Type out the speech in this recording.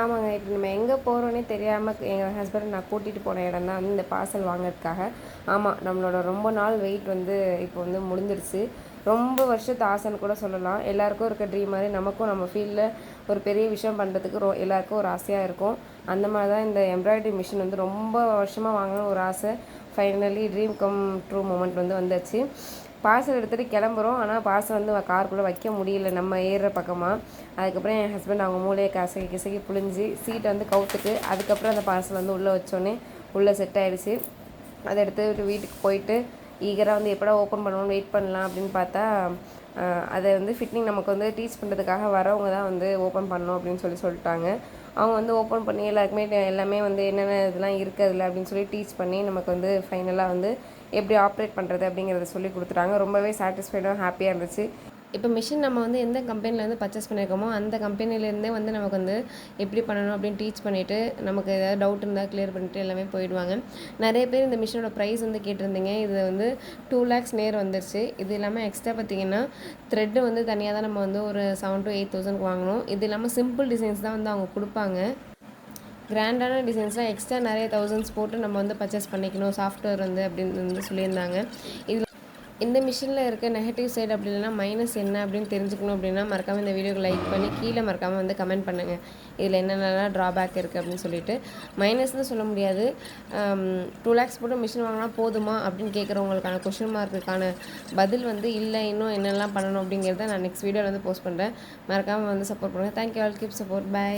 ஆமாங்க. இப்போ நம்ம எங்கே போகிறோன்னே தெரியாம எங்கள் ஹஸ்பண்ட் நான் கூட்டிகிட்டு போன இடம் தான் வந்து இந்த பார்சல் வாங்குறதுக்காக. ஆமாம், நம்மளோட ரொம்ப நாள் வெயிட் வந்து இப்போ வந்து முடிஞ்சிருச்சு. ரொம்ப வருஷத்து ஆசைன்னு கூட சொல்லலாம். எல்லாருக்கும் இருக்க ட்ரீம் மாதிரி நமக்கும் நம்ம ஃபீல்டில் ஒரு பெரிய விஷயம் பண்ணுறதுக்கு எல்லாருக்கும் ஒரு ஆசையாக இருக்கும். அந்த மாதிரி தான் இந்த எம்ப்ராய்டரி மிஷின் வந்து ரொம்ப வருஷமாக வாங்கணும்னு ஒரு ஆசை. Finally dream come true moment வந்து வந்துச்சு. பார்சல் எடுத்துகிட்டு கிளம்புறோம். ஆனால் பார்சல் வந்து காருக்குள்ளே வைக்க முடியல நம்ம ஏறுற பக்கமாக. அதுக்கப்புறம் என் ஹஸ்பண்ட் அவங்க மூளையை கசக்கி கசக்கி புழிஞ்சு சீட்டை வந்து கவுத்துட்டு அதுக்கப்புறம் அந்த பார்சல் வந்து உள்ளே வச்சோடனே உள்ளே செட் ஆகிடுச்சு. அதை எடுத்து வீட்டுக்கு போயிட்டு ஈகராக வந்து எப்படா ஓப்பன் பண்ணுவோன்னு வெயிட் பண்ணலாம் அப்படின்னு பார்த்தா அதை வந்து ஃபிட்டிங் நமக்கு வந்து டீச் பண்ணுறதுக்காக வரவங்க தான் வந்து ஓப்பன் பண்ணணும் அப்படின்னு சொல்லிட்டாங்க. அவங்க வந்து ஓப்பன் பண்ணி எல்லாருக்குமே எல்லாமே வந்து என்னென்ன இதெல்லாம் இருக்குதுல்ல அப்படின்னு சொல்லி டீச் பண்ணி நமக்கு வந்து ஃபைனலாக வந்து எப்படி ஆப்ரேட் பண்ணுறது அப்படிங்கிறத சொல்லி கொடுத்துட்டாங்க. ரொம்பவே சாட்டிஸ்ஃபைடாக ஹாப்பியாக இருந்துச்சு. இப்போ மிஷின் நம்ம வந்து எந்த கம்பெனிலேருந்து பர்ச்சேஸ் பண்ணியிருக்கோமோ அந்த கம்பெனிலேருந்தே வந்து நமக்கு வந்து எப்படி பண்ணணும் அப்படின்னு டீச் பண்ணிவிட்டு நமக்கு ஏதாவது டவுட் இருந்தால் கிளியர் பண்ணிவிட்டு எல்லாமே போயிடுவாங்க. நிறைய பேர் இந்த மிஷினோட ப்ரைஸ் வந்து கேட்டிருந்தீங்க. இது வந்து 2 lakhs நேர் வந்துருச்சு. இது இல்லாமல் எக்ஸ்ட்ரா பார்த்திங்கன்னா த்ரெட்டு வந்து தனியாக தான் நம்ம வந்து ஒரு 7,000 to 8,000 வாங்கணும். இது இல்லாமல் சிம்பிள் டிசைன்ஸ் தான் வந்து அவங்க கொடுப்பாங்க. கிராண்டான டிசைன்ஸ்லாம் எக்ஸ்ட்ரா நிறைய தௌசண்ட்ஸ் போட்டு நம்ம வந்து பர்ச்சேஸ் பண்ணிக்கணும் சாஃப்ட்வேர் வந்து அப்படின்னு வந்து சொல்லியிருந்தாங்க. இதில் இந்த மிஷினில் இருக்க நெகட்டிவ் சைடு அப்படி இல்லைனா மைனஸ் என்ன அப்படின்னு தெரிஞ்சுக்கணும் அப்படின்னா மறக்காமல் இந்த வீடியோக்கு லைக் பண்ணி கீழே மறக்காமல் வந்து கமெண்ட் பண்ணுங்கள். இதில் என்னென்னலாம் ட்ராபேக் இருக்குது அப்படின்னு சொல்லிட்டு. மைனஸ்னு சொல்ல முடியாது. 2 lakhs போட்டு மிஷின் வாங்கினா போதுமா அப்படின்னு கேட்குறவங்களுக்கான கொஷின் மார்க்குக்கான பதில் வந்து இல்லை, இன்னும் என்னெல்லாம் பண்ணணும் அப்படிங்கிறத நான் நெக்ஸ்ட் வீடியோவில் வந்து போஸ்ட் பண்ணுறேன். மறக்காமல் வந்து சப்போர்ட் பண்ணுங்கள். Thank you all, keep support, by.